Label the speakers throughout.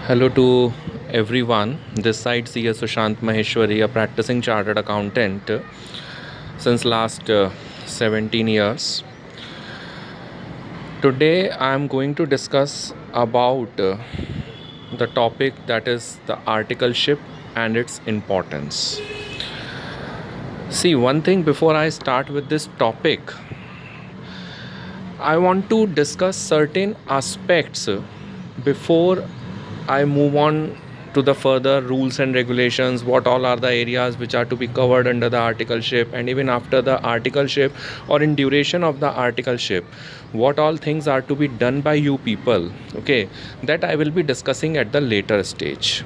Speaker 1: Hello to everyone. This side CS Sushant Maheshwari, a practicing chartered accountant since last 17 years. Today I am going to discuss about the topic that is the articleship and its importance. See, one thing before I start with this topic, I want to discuss certain aspects before I move on to the further rules and regulations, what all are the areas which are to be covered under the articleship, and even after the articleship or in duration of the articleship, what all things are to be done by you people. Okay, that I will be discussing at the later stage.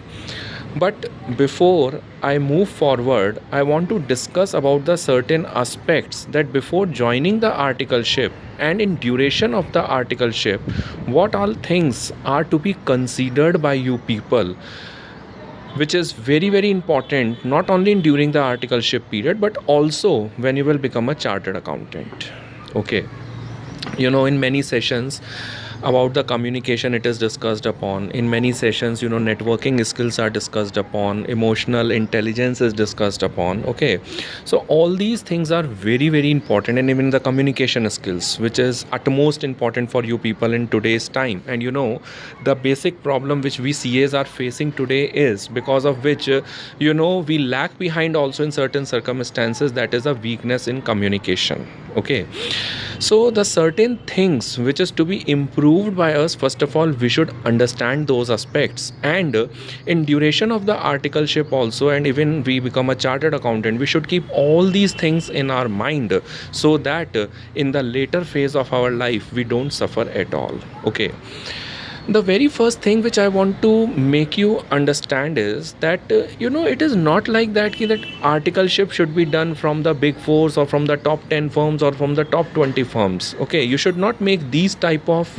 Speaker 1: But before I move forward, I want to discuss about the certain aspects that before joining the articleship and in duration of the articleship, what all things are to be considered by you people, which is very very important, not only in during the articleship period but also when you will become a chartered accountant. Okay, in many sessions about the communication it is discussed upon. In many sessions, networking skills are discussed upon, emotional intelligence is discussed upon. Okay, so all these things are very very important, and even the communication skills, which is utmost important for you people in today's time. And the basic problem which we CAs are facing today is because of which we lag behind also in certain circumstances, that is a weakness in communication. Okay, so the certain things which is to be improved by us, first of all we should understand those aspects, and in duration of the articleship also, and even we become a chartered accountant, we should keep all these things in our mind so that in the later phase of our life we don't suffer at all. Okay, the very first thing which I want to make you understand is that it is not like that articleship should be done from the big fours or from the top 10 firms or from the top 20 firms. Okay, you should not make these type of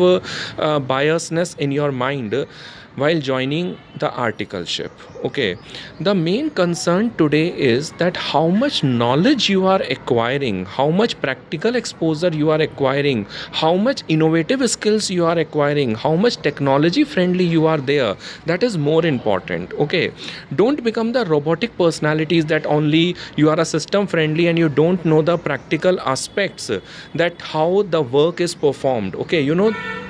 Speaker 1: biasness in your mind while joining the articleship. Okay, the main concern today is that how much knowledge you are acquiring, how much practical exposure you are acquiring, how much innovative skills you are acquiring, how much technology friendly you are there. That is more important. Okay, don't become the robotic personalities that only you are a system friendly and you don't know the practical aspects, that how the work is performed. Okay,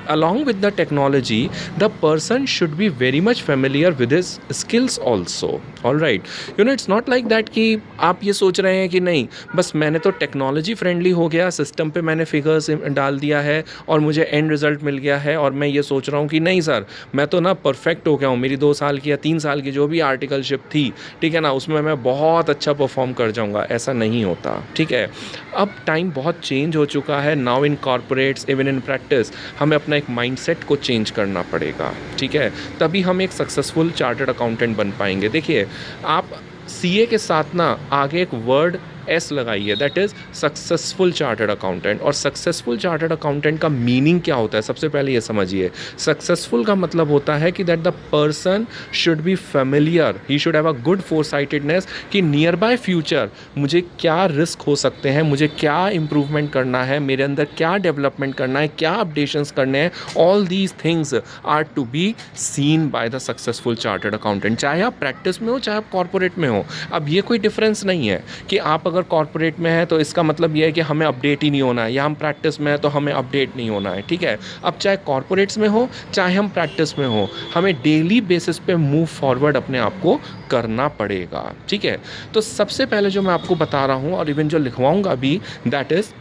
Speaker 1: along with the technology, the person should be very much familiar with his skills also. All right, it's not like that कि आप ये सोच रहे हैं कि नहीं बस मैंने तो टेक्नोलॉजी फ्रेंडली हो गया, सिस्टम पे मैंने फिगर्स डाल दिया है और मुझे एंड रिजल्ट मिल गया है, और मैं ये सोच रहा हूँ कि नहीं सर मैं तो ना परफेक्ट हो गया हूँ, मेरी 2 साल की या 3 साल की जो भी आर्टिकलशिप थी, ठीक है ना, उसमें मैं बहुत अच्छा परफॉर्म कर जाऊँगा. ऐसा नहीं होता. ठीक है, अब टाइम बहुत चेंज हो चुका है. Now in corporates, even in practice, हमें अपना एक माइंडसेट को चेंज करना पड़ेगा. ठीक है, तभी हम एक सक्सेसफुल चार्टर्ड अकाउंटेंट बन पाएंगे. देखिए, आप सीए के साथ ना आगे एक वर्ड एस लगाइए, that is successful chartered accountant. और सक्सेसफुल चार्टर्ड अकाउंटेंट का मीनिंग क्या होता है, सबसे पहले ये समझिए. सक्सेसफुल का मतलब होता है कि that the person should be familiar, he should have a good foresightedness कि नियर बाय फ्यूचर मुझे क्या रिस्क हो सकते हैं, मुझे क्या इंप्रूवमेंट करना है, मेरे अंदर क्या डेवलपमेंट करना है, क्या अपडेशंस करने हैं. All these things are to be seen by the successful chartered accountant, चाहे आप प्रैक्टिस में हो चाहे आप कॉर्पोरेट में हो. अब ये कोई डिफरेंस नहीं है कि आप अगर कॉर्पोरेट में है तो इसका मतलब ये है कि हमें अपडेट ही नहीं होना है, या हम प्रैक्टिस में है तो हमें अपडेट नहीं होना है. ठीक है, अब चाहे कॉर्पोरेट्स में हो चाहे हम प्रैक्टिस में हो, हमें डेली बेसिस पे मूव फॉरवर्ड अपने आप को करना पड़ेगा. ठीक है, तो सबसे पहले जो मैं आपको बता रहा हूँ और इवन जो लिखवाऊँगा अभी, दैट इज़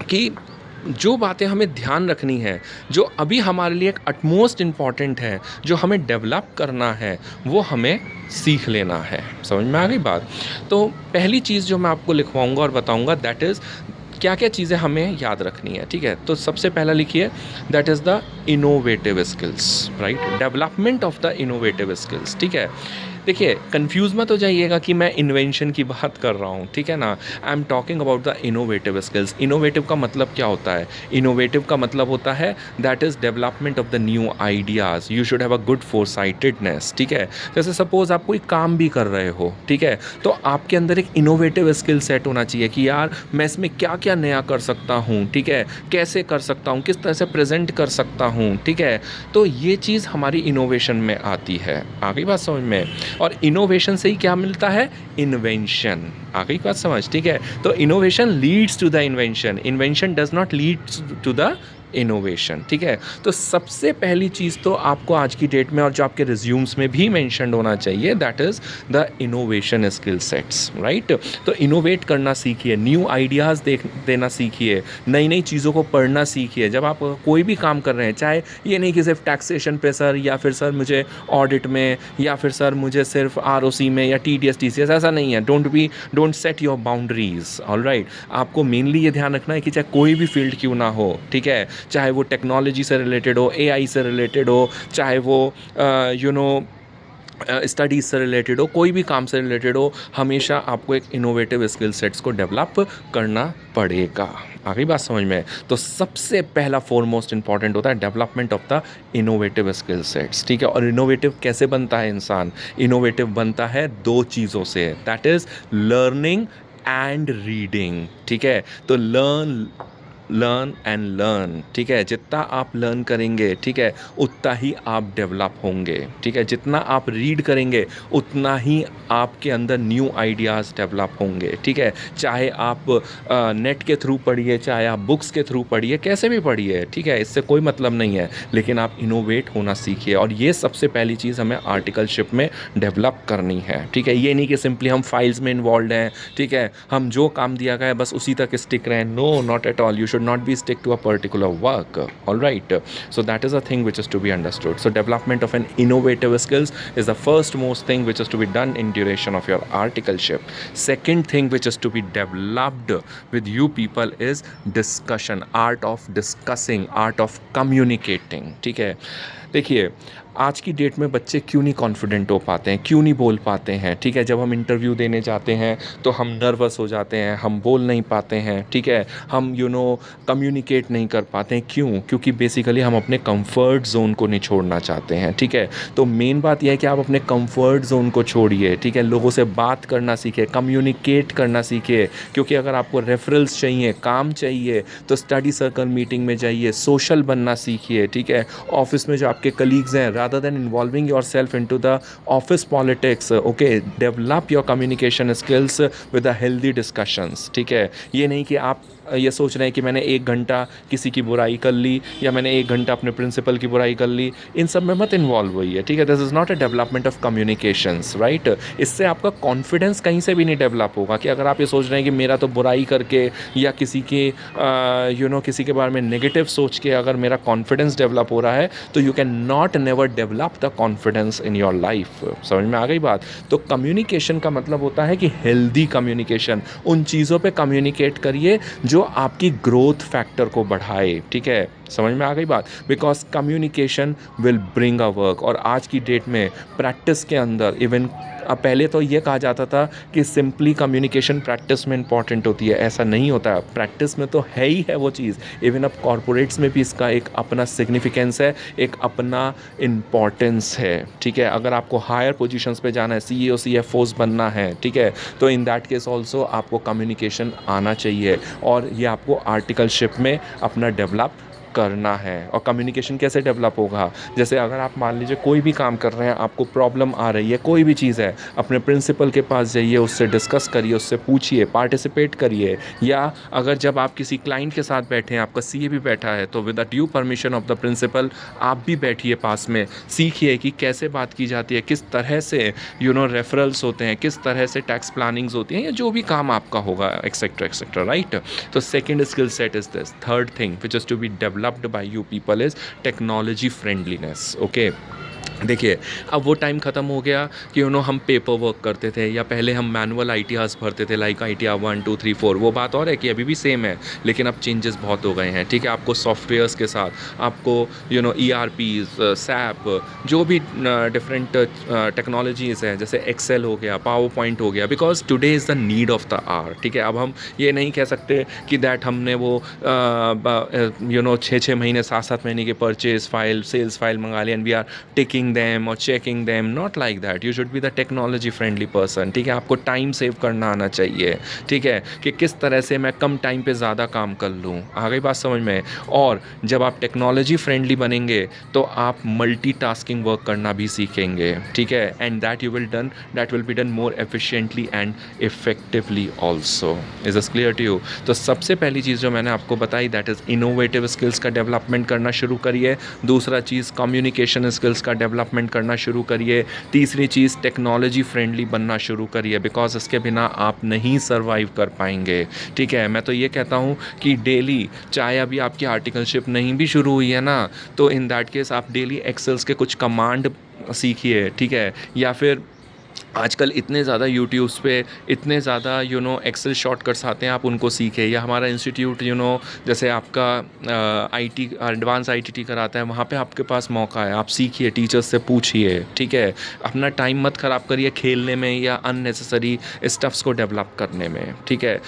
Speaker 1: कि जो बातें हमें ध्यान रखनी है, जो अभी हमारे लिए एक अटमोस्ट इम्पॉर्टेंट है, जो हमें डेवलप करना है, वो हमें सीख लेना है. समझ में आ गई बात? तो पहली चीज़ जो मैं आपको लिखवाऊंगा और बताऊंगा, दैट इज़ क्या क्या चीज़ें हमें याद रखनी है. ठीक है, तो सबसे पहला लिखिए, that is the innovative skills. Right, development of the innovative skills. ठीक है, देखिए कंफ्यूज मत हो जाइएगा कि मैं इन्वेंशन की बात कर रहा हूँ, ठीक है ना। I am talking about the innovative skills. Innovative का मतलब क्या होता है? इनोवेटिव का मतलब होता है that is development of the new ideas. You should have a good foresightedness, ठीक है। जैसे सपोज आप कोई काम भी कर रहे हो, ठीक है, तो आपके अंदर एक इनोवेटिव स्किल सेट होना चाहिए कि यार मैं इसमें क्या क्या नया कर सकता हूँ, ठीक है, कैसे कर सकता हूँ, किस तरह से प्रेजेंट कर सकता हूँ, ठीक है। तो ये चीज़ हमारी इनोवेशन में आती है। आ गई बात समझ में? और इनोवेशन से ही क्या मिलता है? इन्वेंशन। आ गई बात समझ, ठीक है। तो innovation leads to the invention, invention does not lead to the innovation, ठीक है। तो सबसे पहली चीज़ तो आपको आज की डेट में और जो आपके रिज्यूम्स में भी मेंशन होना चाहिए, that is the innovation skill sets, right. तो इनोवेट करना सीखिए, न्यू आइडियाज़ देना सीखिए, नई नई चीज़ों को पढ़ना सीखिए। जब आप कोई भी काम कर रहे हैं, चाहे ये नहीं कि सिर्फ टैक्सेशन पे सर, या फिर सर मुझे ऑडिट में, या फिर सर मुझे सिर्फ ROC में या TDS TCS, ऐसा नहीं है। Don't set your boundaries, alright. आपको मेनली ये ध्यान रखना है कि चाहे कोई भी फील्ड क्यों ना हो, ठीक है, चाहे वो टेक्नोलॉजी से रिलेटेड हो, AI से रिलेटेड हो, चाहे वो स्टडीज़ से रिलेटेड हो, कोई भी काम से रिलेटेड हो, हमेशा आपको एक इनोवेटिव स्किल सेट्स को डेवलप करना पड़ेगा। आगे बात समझ में? तो सबसे पहला फॉरमोस्ट इंपॉर्टेंट होता है development of the innovative skill sets, ठीक है। और इनोवेटिव कैसे बनता है इंसान? इनोवेटिव बनता है दो चीज़ों से, that is learning and reading, ठीक है। तो लर्न एंड लर्न, ठीक है। जितना आप लर्न करेंगे, ठीक है, उतना ही आप डेवलप होंगे, ठीक है। जितना आप रीड करेंगे उतना ही आपके अंदर न्यू आइडियाज़ डेवलप होंगे, ठीक है। चाहे आप नेट के थ्रू पढ़िए, चाहे आप बुक्स के थ्रू पढ़िए, कैसे भी पढ़िए, ठीक है, इससे कोई मतलब नहीं है, लेकिन आप इनोवेट होना सीखिए। और ये सबसे पहली चीज़ हमें आर्टिकलशिप में डेवलप करनी है, ठीक है। ये नहीं कि सिंपली हम फाइल्स में इन्वॉल्व हैं, ठीक है, हम जो काम दिया गया है बस उसी तक स्टिक रहें। No, not at all. You should not be stick to a particular work, all right. So that is a thing which is to be understood. So development of an innovative skills is the first most thing which is to be done in duration of your articleship. Second thing which is to be developed with you people is discussion, art of discussing, art of communicating, ठीक है। देखिए आज की date में बच्चे क्यों नहीं confident हो पाते हैं, क्यों नहीं बोल पाते हैं, ठीक है। जब हम इंटरव्यू देने जाते हैं तो हम नर्वस हो जाते हैं, हम बोल नहीं पाते हैं, ठीक है, हम कम्युनिकेट नहीं कर पाते हैं। क्यों? क्योंकि बेसिकली हम अपने कंफर्ट जोन को नहीं छोड़ना चाहते हैं, ठीक है। तो मेन बात यह है कि आप अपने कंफर्ट जोन को छोड़िए, ठीक है, लोगों से बात करना सीखिए, कम्युनिकेट करना सीखिए। क्योंकि अगर आपको रेफरल्स चाहिए, काम चाहिए, तो स्टडी सर्कल मीटिंग में जाइए, सोशल बनना सीखिए, ठीक है। ऑफिस में जो आपके कलीग्स हैं, rather than involving yourself into the office politics, okay, develop your communication skills with the healthy discussions, ठीक है। ये नहीं कि आप ये सोच रहे हैं कि मैंने 1 घंटा किसी की बुराई कर ली, या मैंने 1 घंटा अपने प्रिंसिपल की बुराई कर ली, इन सब में मत इन्वॉल्व होइए, ठीक है। This is not a development of communications, right. इससे आपका कॉन्फिडेंस कहीं से भी नहीं डेवलप होगा। कि अगर आप ये सोच रहे हैं कि मेरा तो बुराई करके या किसी के किसी के बारे में नेगेटिव सोच के अगर मेरा कॉन्फिडेंस डेवलप हो रहा है, तो you can not never develop the confidence in your life. समझ में आ गई बात? तो कम्युनिकेशन का मतलब होता है कि हेल्दी कम्युनिकेशन, उन चीज़ों पे कम्युनिकेट करिए जो आपकी ग्रोथ फैक्टर को बढ़ाए, ठीक है। समझ में आ गई बात? Because communication will bring a work. और आज की डेट में प्रैक्टिस के अंदर इवन पहले तो ये कहा जाता था कि सिंपली कम्युनिकेशन प्रैक्टिस में इंपॉर्टेंट होती है, ऐसा नहीं होता। प्रैक्टिस में तो है ही है वो चीज़। इवन अब कॉरपोरेट्स में भी इसका एक अपना सिग्निफिकेंस है, एक अपना इम्पॉर्टेंस है, ठीक है। अगर आपको हायर पोजीशंस पे जाना है, CEO CFOs बनना है, ठीक है, तो इन दैट केस ऑल्सो आपको कम्युनिकेशन आना चाहिए, और ये आपको आर्टिकलशिप में अपना डेवलप करना है। और कम्युनिकेशन कैसे डेवलप होगा? जैसे अगर आप मान लीजिए कोई भी काम कर रहे हैं, आपको प्रॉब्लम आ रही है, कोई भी चीज़ है, अपने प्रिंसिपल के पास जाइए, उससे डिस्कस करिए, उससे पूछिए, पार्टिसिपेट करिए। या अगर जब आप किसी क्लाइंट के साथ बैठे हैं, आपका CA भी बैठा है, तो with the due permission of the principal आप भी बैठिए पास में, सीखिए कि कैसे बात की जाती है, किस तरह से रेफरल्स होते हैं, किस तरह से टैक्स प्लानिंग्स होती हैं, या जो भी काम आपका होगा, एक्सेट्रा एक्सेट्रा, राइट। तो second skill set is this. Third thing which is to be developed by you people is technology friendliness, okay। देखिए, अब वो टाइम ख़त्म हो गया कि हम पेपर वर्क करते थे या पहले हम मैनुअल आईटीआर्स भरते थे, लाइक आईटीआर 1 2 3 4। वो बात और है कि अभी भी सेम है, लेकिन अब चेंजेस बहुत हो गए हैं, ठीक है। आपको सॉफ्टवेयर्स के साथ आपको ईआरपीज, सैप, जो भी डिफरेंट टेक्नोलॉजीज़ हैं, जैसे एक्सेल हो गया, पावर पॉइंट हो गया, because today is the need of the hour, ठीक है। अब हम ये नहीं कह सकते कि दैट हमने वो 6 महीने 7 महीने के परचेज फाइल, सेल्स फाइल मंगा लिया and we are taking them or checking them, not like that. You should be the technology friendly person, ठीक है। आपको टाइम सेव करना आना चाहिए, ठीक है, कि किस तरह से मैं कम टाइम पे ज़्यादा काम कर लूँ। आ गई बात समझ में? और जब आप टेक्नोलॉजी फ्रेंडली बनेंगे तो आप मल्टीटास्किंग वर्क करना भी सीखेंगे, ठीक है। And that will be done more efficiently and effectively also. Is is clear to you? तो सबसे पहली चीज़ जो मैंने आपको बताई, दैट इज़ इनोवेटिव स्किल्स का डेवलपमेंट करना शुरू करिए। दूसरा चीज़, कम्युनिकेशन स्किल्स का डेवलपमेंट करना शुरू करिए। तीसरी चीज़, टेक्नोलॉजी फ्रेंडली बनना शुरू करिए, बिकॉज इसके बिना आप नहीं सर्वाइव कर पाएंगे, ठीक है। मैं तो ये कहता हूँ कि डेली, चाहे अभी आपकी आर्टिकलशिप नहीं भी शुरू हुई है ना, तो इन दैट केस आप डेली एक्सेल्स के कुछ कमांड सीखिए, ठीक है। या फिर आजकल इतने ज़्यादा यूट्यूब्स पे इतने ज़्यादा एक्सेल शॉर्टकट्स आते हैं, आप उनको सीखें। या हमारा इंस्टीट्यूट जैसे आपका आईटी, एडवांस आईटीटी कराता है, वहाँ पे आपके पास मौका है, आप सीखिए, टीचर्स से पूछिए, ठीक है। अपना टाइम मत ख़राब करिए खेलने में या अननेसेसरी स्टफ्स को डेवलप करने में, ठीक है।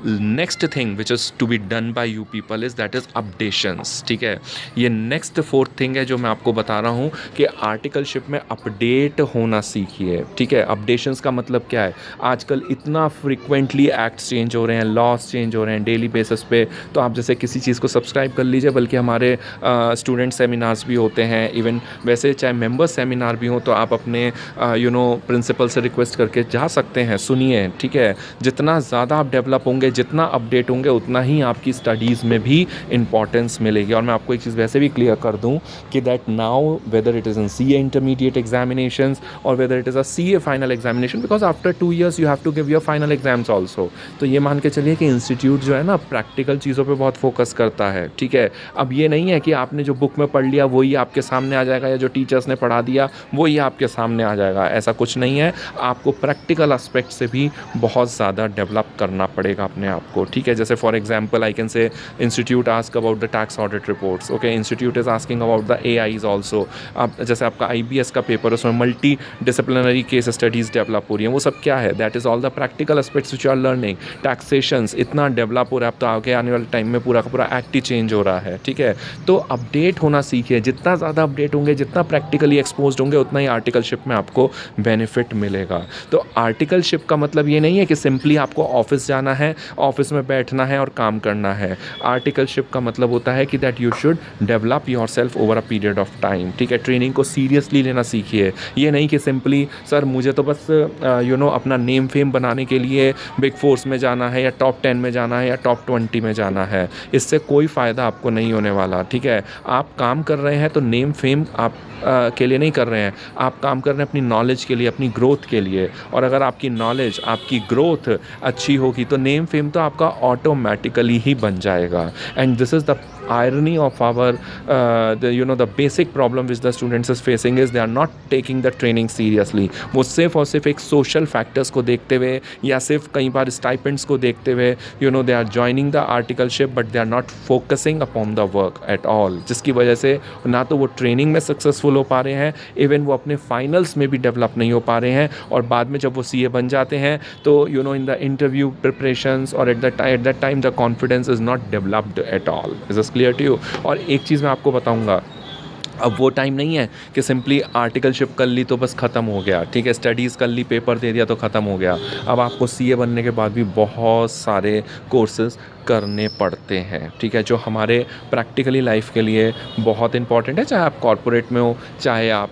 Speaker 1: Next thing which is to be done by you people is that is updations, ठीक है। ये नेक्स्ट फोर्थ थिंग है जो मैं आपको बता रहा हूँ कि आर्टिकलशिप में अपडेट होना सीखिए, ठीक है। अपडेशंस का मतलब क्या है? आजकल इतना फ्रिक्वेंटली एक्ट्स चेंज हो रहे हैं, लॉज चेंज हो रहे हैं डेली बेसिस पे, तो आप जैसे किसी चीज़ को सब्सक्राइब कर लीजिए। बल्कि हमारे स्टूडेंट सेमिनार्स भी होते हैं, इवन वैसे चाहे मेंबर सेमिनार भी हो, तो आप अपने प्रिंसिपल से रिक्वेस्ट करके जा सकते हैं, सुनिए, ठीक है। जितना ज़्यादा आप डेवलप होंगे, जितना अपडेट होंगे, उतना ही आपकी स्टडीज़ में भी इंपॉर्टेंस मिलेगी। और मैं आपको एक चीज़ वैसे भी क्लियर कर दूं कि that now whether it is in CA intermediate examinations और whether it is a CA final examination, because after 2 years you have to give your final exams also. तो ये मान के चलिए कि इंस्टीट्यूट जो है ना, प्रैक्टिकल चीज़ों पर बहुत फोकस करता है, ठीक है। अब ये नहीं है कि आपने जो बुक में पढ़ लिया वही आपके सामने आ जाएगा, या जो टीचर्स ने पढ़ा दिया वही आपके सामने आ जाएगा, ऐसा कुछ नहीं है। आपको प्रैक्टिकल एस्पेक्ट से भी बहुत ज़्यादा डेवलप करना पड़ेगा अपने आप को, ठीक है। जैसे for example I can say institute ask about the tax audit reports, okay, institute is asking about the AIs also. अब जैसे आपका आईबीएस का पेपर है, उसमें multi disciplinary case studies develop हो रही हैं, वो सब क्या है? That is all the practical aspects which you are learning. Taxations इतना डेवलप हो रहा है, अब तो आगे आने वाले टाइम में पूरा का पूरा एक्ट ही चेंज हो रहा है, ठीक है। तो अपडेट होना सीखिए। जितना ज़्यादा अपडेट होंगे, जितना प्रैक्टिकली एक्सपोज होंगे, उतना ही आर्टिकलशिप में आपको बेनिफिट मिलेगा। तो आर्टिकलशिप का मतलब ये नहीं है कि सिंपली आपको ऑफिस जाना है, ऑफिस में बैठना है और काम करना है। आर्टिकलशिप का मतलब होता है कि that you should develop yourself over a period of time, ठीक है। ट्रेनिंग को सीरियसली लेना सीखिए। ये नहीं कि सिंपली सर मुझे तो बस अपना नेम फेम बनाने के लिए बिग फोर्स में जाना है, या टॉप 10 में जाना है, या टॉप 20 में जाना है। इससे कोई फ़ायदा आपको नहीं होने वाला, ठीक है। आप काम कर रहे हैं तो नेम फेम आप के लिए नहीं कर रहे हैं, आप काम कर रहे हैं अपनी नॉलेज के लिए, अपनी ग्रोथ के लिए। और अगर आपकी नॉलेज, आपकी ग्रोथ अच्छी होगी तो नेम फेम तो आपका ऑटोमेटिकली ही बन जाएगा। And this is the irony of our the basic problem which the students is facing is they are not taking the training seriously। वो सिर्फ और सिर्फ एक social factors को देखते हुए, या सिर्फ कई बार stipends को देखते हुए they are joining the articleship but they are not focusing upon the work at all, जिसकी वजह से ना तो वो ट्रेनिंग में सक्सेसफुल हो पा रहे हैं, इवन वो अपने फाइनल्स में भी डेवलप नहीं हो पा रहे हैं। और बाद में जब वो सीए बन जाते हैं तो इन द इंटरव्यू प्रिपरेशंस और at that time the confidence is not developed at all. Is this clear to you? और एक चीज़ मैं आपको बताऊंगा, अब वो टाइम नहीं है कि सिंपली आर्टिकलशिप कर ली तो बस ख़त्म हो गया, ठीक है। स्टडीज़ कर ली, पेपर दे दिया तो ख़त्म हो गया। अब आपको सीए बनने के बाद भी बहुत सारे कोर्सेज़ करने पड़ते हैं, ठीक है, जो हमारे प्रैक्टिकली लाइफ के लिए बहुत इंपॉर्टेंट है। चाहे आप कॉर्पोरेट में हो, चाहे आप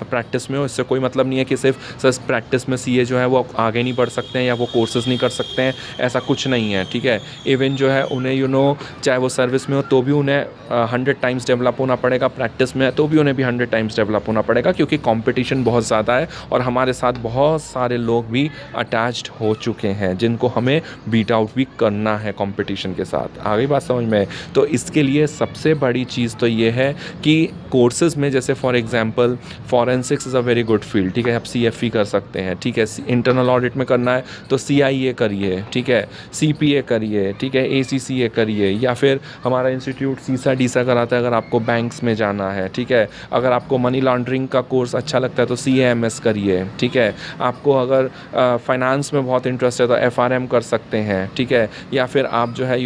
Speaker 1: प्रैक्टिस में हो, इससे कोई मतलब नहीं है कि सिर्फ प्रैक्टिस में सीए जो है वो आगे नहीं बढ़ सकते हैं या वो कोर्सेज़ नहीं कर सकते हैं, ऐसा कुछ नहीं है, ठीक है। इवन जो है उन्हें चाहे वो सर्विस में हो तो भी उन्हें 100 टाइम्स डेवलप होना पड़ेगा, प्रैक्टिस में तो भी उन्हें भी 100 टाइम्स डेवलप होना पड़ेगा, क्योंकि कंपटीशन बहुत ज़्यादा है और हमारे साथ बहुत सारे लोग भी अटैच्ड हो चुके हैं जिनको हमें बीट आउट भी करना है कंपटीशन के साथ। आ गई बात समझ में? तो इसके लिए सबसे बड़ी चीज़ तो ये है कि कोर्सेज़ में जैसे for example forensics is a very good field, ठीक है, आप CFE कर सकते हैं, ठीक है, इंटरनल ऑडिट में करना है तो CIA करिए, ठीक है, CPA करिए, ठीक है, ACCA करिए, या फिर हमारा इंस्टीट्यूट सीसा डीसा कराता है अगर आपको बैंक्स में जाना है, ठीक है। अगर आपको मनी लॉन्ड्रिंग का कोर्स अच्छा लगता है तो CAMS करिए, ठीक है। आपको अगर फाइनेंस में बहुत इंटरेस्ट है तो FRM कर सकते हैं, ठीक है, या फिर आप जो है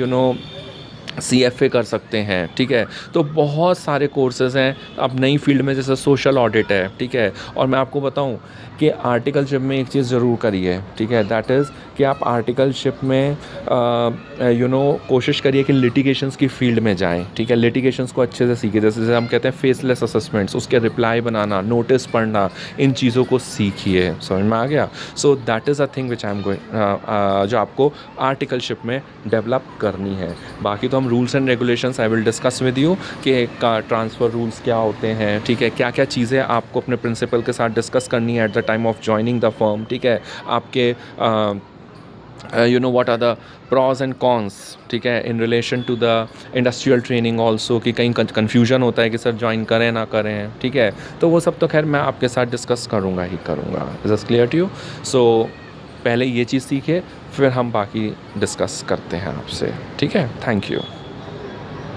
Speaker 1: CFA कर सकते हैं, ठीक है। तो बहुत सारे कोर्सेज़ हैं। अब नई फील्ड में जैसे सोशल ऑडिट है, ठीक है। और मैं आपको बताऊं कि आर्टिकलशिप में एक चीज़ ज़रूर करिए, ठीक है, दैट इज़ कि आप आर्टिकलशिप में कोशिश करिए कि लिटिगेशंस की फील्ड में जाएं, ठीक है। लिटिगेशंस को अच्छे से सीखिए, जैसे हम कहते हैं फेसलेस असेसमेंट्स, उसके रिप्लाई बनाना, नोटिस पढ़ना, इन चीज़ों को सीखिए। समझ में आ गया? So that is a thing which I am going जो आपको आर्टिकलशिप में डेवलप करनी है। बाकी तो हम rules and regulations I will discuss with you कि ट्रांसफ़र रूल्स क्या होते हैं, ठीक है, क्या क्या चीज़ें आपको अपने प्रिंसिपल के साथ डिस्कस करनी है at the time of joining the firm, ठीक है। आपके what are the pros and cons, ठीक है, in relation to the industrial training also, कि कहीं कन्फ्यूजन होता है कि सर ज्वाइन करें ना करें, ठीक है। तो वो सब तो खैर मैं आपके साथ डिस्कस करूँगा ही करूँगा। Is this clear to you? So पहले ये चीज़ सीखे, फिर हम बाकी डिस्कस करते हैं आपसे, ठीक है। Thank you.